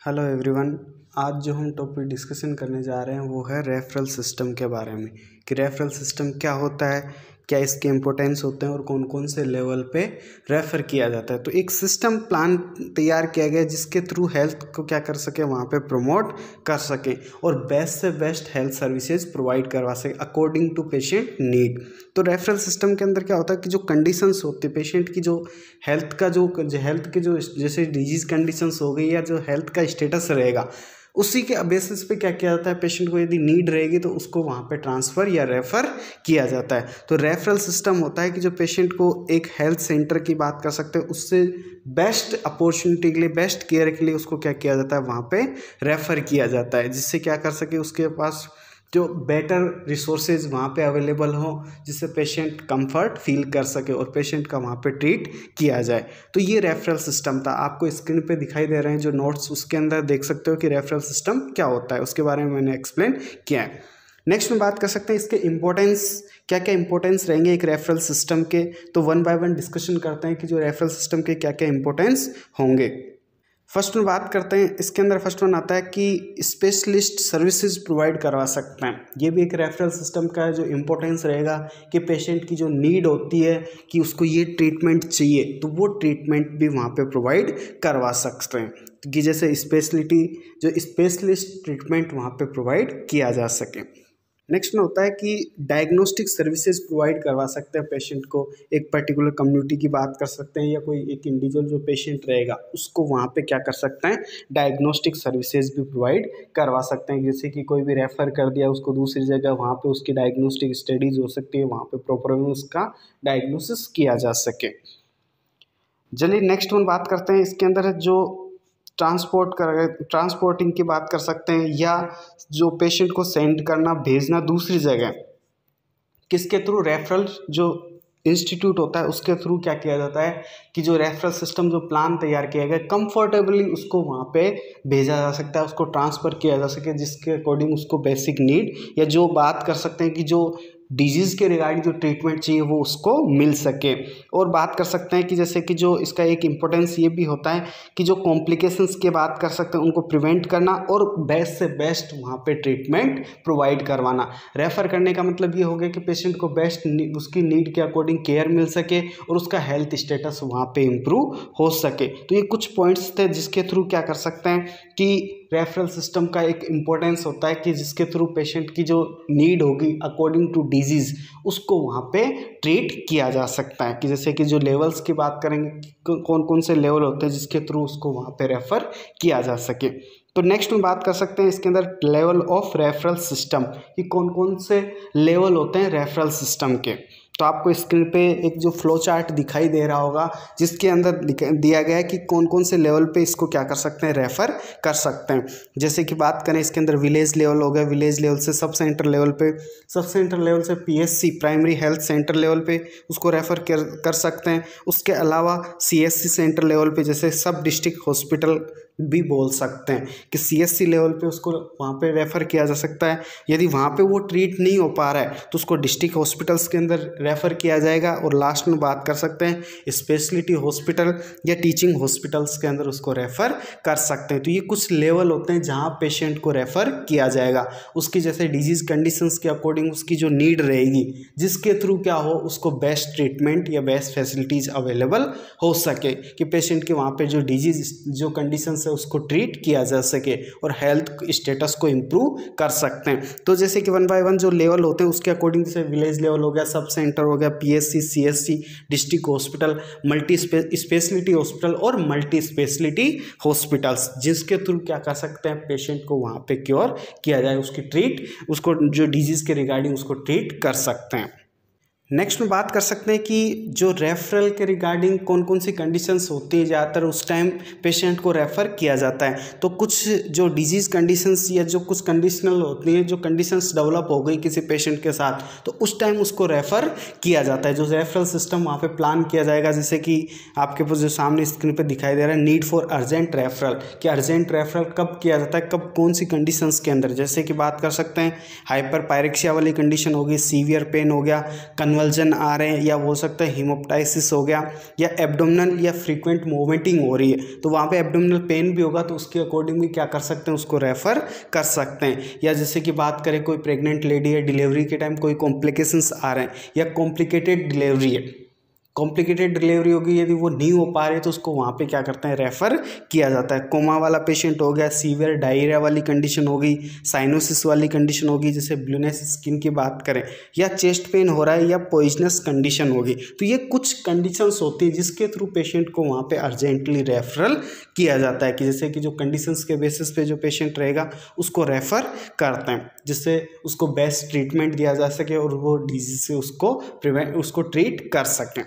Hello everyone. आज जो हम टॉपिक डिस्कशन करने जा रहे हैं वो है रेफरल सिस्टम के बारे में कि रेफरल सिस्टम क्या होता है, क्या इसके इम्पोर्टेंस होते हैं और कौन कौन से लेवल पे रेफ़र किया जाता है। तो एक सिस्टम प्लान तैयार किया गया जिसके थ्रू हेल्थ को क्या कर सके, वहाँ पे प्रमोट कर सके और बेस्ट से बेस्ट हेल्थ सर्विसेज प्रोवाइड करवा सके अकॉर्डिंग टू पेशेंट नीड। तो रेफरल सिस्टम के अंदर क्या होता है कि जो कंडीशंस होती है पेशेंट की, जो हेल्थ का जो हेल्थ के जो जैसे डिजीज़ कंडीशंस हो गई या जो हेल्थ का स्टेटस रहेगा, उसी के बेसिस पे क्या किया जाता है, पेशेंट को यदि नीड रहेगी तो उसको वहाँ पे ट्रांसफ़र या रेफ़र किया जाता है। तो रेफरल सिस्टम होता है कि जो पेशेंट को एक हेल्थ सेंटर की बात कर सकते हैं, उससे बेस्ट अपॉर्चुनिटी के लिए, बेस्ट केयर के लिए उसको क्या किया जाता है, वहाँ पे रेफ़र किया जाता है, जिससे क्या कर सके उसके पास जो बेटर रिसोर्सेज वहाँ पे अवेलेबल हो, जिससे पेशेंट कंफर्ट फील कर सके और पेशेंट का वहाँ पे ट्रीट किया जाए। तो ये रेफरल सिस्टम था। आपको स्क्रीन पे दिखाई दे रहे हैं जो नोट्स, उसके अंदर देख सकते हो कि रेफरल सिस्टम क्या होता है, उसके बारे में मैंने एक्सप्लेन किया है। नेक्स्ट में बात कर सकते हैं इसके इम्पोर्टेंस, क्या क्या इंपॉर्टेंस रहेंगे एक रेफरल सिस्टम के। तो वन बाय वन डिस्कशन करते हैं कि जो रेफरल सिस्टम के क्या क्या इंपॉर्टेंस होंगे। फर्स्ट में बात करते हैं, इसके अंदर फर्स्ट वन आता है कि स्पेशलिस्ट सर्विसेज प्रोवाइड करवा सकते हैं। ये भी एक रेफरल सिस्टम का जो इम्पोर्टेंस रहेगा कि पेशेंट की जो नीड होती है कि उसको ये ट्रीटमेंट चाहिए, तो वो ट्रीटमेंट भी वहाँ पे प्रोवाइड करवा सकते हैं कि जैसे जो स्पेशलिस्ट ट्रीटमेंट वहाँ पे प्रोवाइड किया जा सके। नेक्स्ट में होता है कि डायग्नोस्टिक सर्विसेज प्रोवाइड करवा सकते हैं पेशेंट को। एक पर्टिकुलर कम्युनिटी की बात कर सकते हैं या कोई एक इंडिविजुअल जो पेशेंट रहेगा उसको वहाँ पे क्या कर सकते हैं, डायग्नोस्टिक सर्विसेज भी प्रोवाइड करवा सकते हैं। जैसे कि कोई भी रेफ़र कर दिया उसको दूसरी जगह, वहाँ पे उसकी डायग्नोस्टिक स्टडीज़ हो सकती है, वहाँ पे प्रॉपर उसका डायग्नोसिस किया जा सके। चलिए नेक्स्ट वन बात करते हैं, इसके अंदर जो ट्रांसपोर्टिंग की बात कर सकते हैं या जो पेशेंट को सेंड करना, भेजना दूसरी जगह, किसके थ्रू, रेफरल जो इंस्टीट्यूट होता है उसके थ्रू क्या किया जाता है कि जो रेफरल सिस्टम जो प्लान तैयार किया गया कंफर्टेबली उसको वहाँ पे भेजा जा सकता है, उसको ट्रांसफ़र किया जा सके जिसके अकॉर्डिंग उसको बेसिक नीड या जो बात कर सकते हैं कि जो डिजीज़ के रिगार्डिंग जो ट्रीटमेंट चाहिए वो उसको मिल सके। और बात कर सकते हैं कि जैसे कि जो इसका एक इम्पोर्टेंस ये भी होता है कि जो कॉम्प्लिकेशंस की बात कर सकते हैं उनको प्रिवेंट करना और बेस्ट से बेस्ट वहाँ पे ट्रीटमेंट प्रोवाइड करवाना। रेफ़र करने का मतलब ये हो गया कि पेशेंट को बेस्ट उसकी नीड के अकॉर्डिंग केयर मिल सके और उसका हेल्थ स्टेटस वहाँ पे इम्प्रूव हो सके। तो ये कुछ पॉइंट्स थे जिसके थ्रू क्या कर सकते हैं कि रेफरल सिस्टम का एक इम्पोर्टेंस होता है कि जिसके थ्रू पेशेंट की जो नीड होगी अकॉर्डिंग टू डिजीज़ उसको वहाँ पे ट्रीट किया जा सकता है। कि जैसे कि जो लेवल्स की बात करेंगे, कौन कौन से लेवल होते हैं जिसके थ्रू उसको वहाँ पे रेफ़र किया जा सके। तो नेक्स्ट में बात कर सकते हैं इसके अंदर लेवल ऑफ रेफरल सिस्टम कि कौन कौन से लेवल होते हैं रेफरल सिस्टम के। तो आपको स्क्रीन पे एक जो फ्लो चार्ट दिखाई दे रहा होगा जिसके अंदर दिया गया है कि कौन कौन से लेवल पे इसको क्या कर सकते हैं, रेफ़र कर सकते हैं। जैसे कि बात करें इसके अंदर विलेज लेवल हो गया, विलेज लेवल से सब सेंटर लेवल पे, सब सेंटर लेवल से PHC primary health centre level पे उसको रेफ़र कर सकते हैं। उसके अलावा सीएचसी सेंटर लेवल पे, जैसे सब डिस्ट्रिक्ट हॉस्पिटल भी बोल सकते हैं कि सीएचसी लेवल पे उसको वहाँ पे रेफ़र किया जा सकता है। यदि वहाँ पे वो ट्रीट नहीं हो पा रहा है तो उसको डिस्ट्रिक्ट हॉस्पिटल्स के अंदर रेफ़र किया जाएगा। और लास्ट में बात कर सकते हैं स्पेशलिटी हॉस्पिटल या टीचिंग हॉस्पिटल्स के अंदर उसको रेफ़र कर सकते हैं। तो ये कुछ लेवल होते हैं जहाँ पेशेंट को रेफ़र किया जाएगा, उसकी जैसे डिजीज़ कंडीशंस के अकॉर्डिंग उसकी जो नीड रहेगी जिसके थ्रू क्या हो उसको बेस्ट ट्रीटमेंट या बेस्ट फैसिलिटीज़ अवेलेबल हो सके कि पेशेंट के वहाँ पे जो डिजीज़ जो कंडीशंस है उसको ट्रीट किया जा सके और हेल्थ स्टेटस को इम्प्रूव कर सकते हैं। तो जैसे कि वन बाय वन जो लेवल होते हैं उसके अकॉर्डिंग, जैसे विलेज लेवल हो गया, सब सेंटर हो गया, PHC, CHC, district hospital, multi speciality hospital और मल्टी स्पेशलिटी हॉस्पिटल्स, जिसके थ्रू क्या कर सकते हैं पेशेंट को वहाँ पे क्योर किया जाए, उसको जो डिजीज़ के रिगार्डिंग उसको ट्रीट कर सकते हैं। नेक्स्ट में बात कर सकते हैं कि जो रेफरल के रिगार्डिंग कौन कौन सी कंडीशंस होती है, ज़्यादातर उस टाइम पेशेंट को रेफ़र किया जाता है। तो कुछ जो डिजीज़ कंडीशंस या जो कुछ कंडीशनल होती हैं, जो कंडीशंस डेवलप हो गई किसी पेशेंट के साथ, तो उस टाइम उसको रेफ़र किया जाता है। जो रेफरल सिस्टम वहाँ पे प्लान किया जाएगा, जैसे कि आपके पास जो सामने स्क्रीन पर दिखाई दे रहा है, नीड फॉर अर्जेंट रेफरल, कि अर्जेंट रेफरल कब किया जाता है, कब कौन सी कंडीशंस के अंदर। जैसे कि बात कर सकते हैं हाइपर पायरेक्सिया वाली कंडीशन होगी, सीवियर पेन हो गया, कन्वल्जन आ रहे हैं, या बोल सकते हैं हीमोप्टाइसिस हो गया, या एब्डोमिनल या फ्रीक्वेंट मोमेंटिंग हो रही है, तो वहाँ पे एब्डोमिनल पेन भी होगा, तो उसके अकॉर्डिंग भी क्या कर सकते हैं, उसको रेफ़र कर सकते हैं। या जैसे कि बात करें कोई प्रेग्नेंट लेडी है, डिलीवरी के टाइम कोई कॉम्प्लिकेशंस आ रहे हैं, या कॉम्प्लिकेटेड डिलीवरी है, कॉम्प्लिकेटेड डिलीवरी होगी, यदि वो नहीं हो पा रही तो उसको वहाँ पे क्या करते हैं, रेफ़र किया जाता है। कोमा वाला पेशेंट हो गया, सीवियर डायरिया वाली कंडीशन हो गई, साइनोसिस वाली कंडीशन होगी, जैसे ब्लूनेस स्किन की बात करें, या चेस्ट पेन हो रहा है, या पॉइजनस कंडीशन होगी, तो ये कुछ कंडीशंस होती है जिसके थ्रू पेशेंट को वहाँ पे अर्जेंटली रेफरल किया जाता है, कि जैसे कि जो कंडीशंस के बेसिस पे जो पेशेंट रहेगा उसको रेफ़र करते हैं, जिससे उसको बेस्ट ट्रीटमेंट दिया जा सके और वो डिजीज से उसको ट्रीट कर सकें।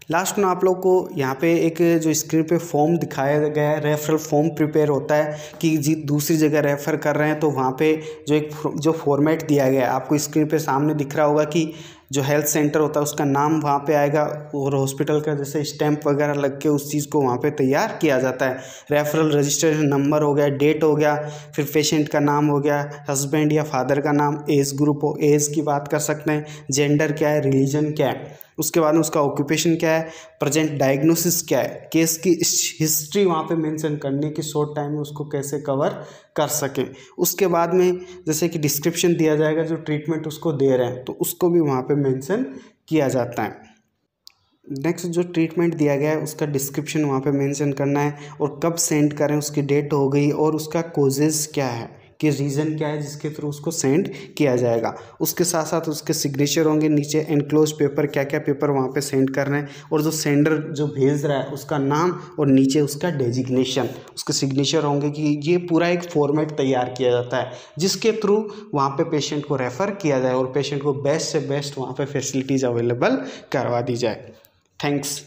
लास्ट में आप लोग को यहाँ पे एक जो स्क्रीन पे फॉर्म दिखाया गया है, रेफरल फॉर्म प्रिपेयर होता है कि दूसरी जगह रेफ़र कर रहे हैं, तो वहाँ पे जो फॉर्मेट दिया गया है आपको स्क्रीन पे सामने दिख रहा होगा कि जो हेल्थ सेंटर होता है उसका नाम वहाँ पे आएगा, और हॉस्पिटल का जैसे स्टैंप वगैरह लग के उस चीज़ को वहाँ पे तैयार किया जाता है। रेफरल रजिस्ट्रेशन नंबर हो गया, डेट हो गया, फिर पेशेंट का नाम हो गया, हस्बैंड या फादर का नाम, एज ग्रुप हो, एज की बात कर सकते हैं, जेंडर क्या है, रिलीजन क्या है, उसके बाद में उसका ऑक्यूपेशन क्या है, प्रेजेंट डायग्नोसिस क्या है, केस की हिस्ट्री वहाँ पे मेंशन करनी है कि शॉर्ट टाइम में उसको कैसे कवर कर सकें। उसके बाद में जैसे कि डिस्क्रिप्शन दिया जाएगा जो ट्रीटमेंट उसको दे रहे हैं, तो उसको भी वहाँ पे मेंशन किया जाता है। नेक्स्ट जो ट्रीटमेंट दिया गया है उसका डिस्क्रिप्शन वहाँ पे मेंशन करना है, और कब सेंड करें, उसकी डेट हो गई, और उसका कोजेज़ क्या है, कि रीज़न क्या है जिसके थ्रू उसको सेंड किया जाएगा। उसके साथ साथ उसके सिग्नेचर होंगे, नीचे एनक्लोज पेपर, क्या क्या पेपर वहाँ पे सेंड करना है, और जो सेंडर जो भेज रहा है उसका नाम, और नीचे उसका डेजिग्नेशन, उसके सिग्नेचर होंगे, कि ये पूरा एक फॉर्मेट तैयार किया जाता है जिसके थ्रू वहाँ पे पेशेंट को रेफ़र किया जाए और पेशेंट को बेस्ट से बेस्ट वहाँ पे फैसिलिटीज़ अवेलेबल करवा दी जाए। थैंक्स।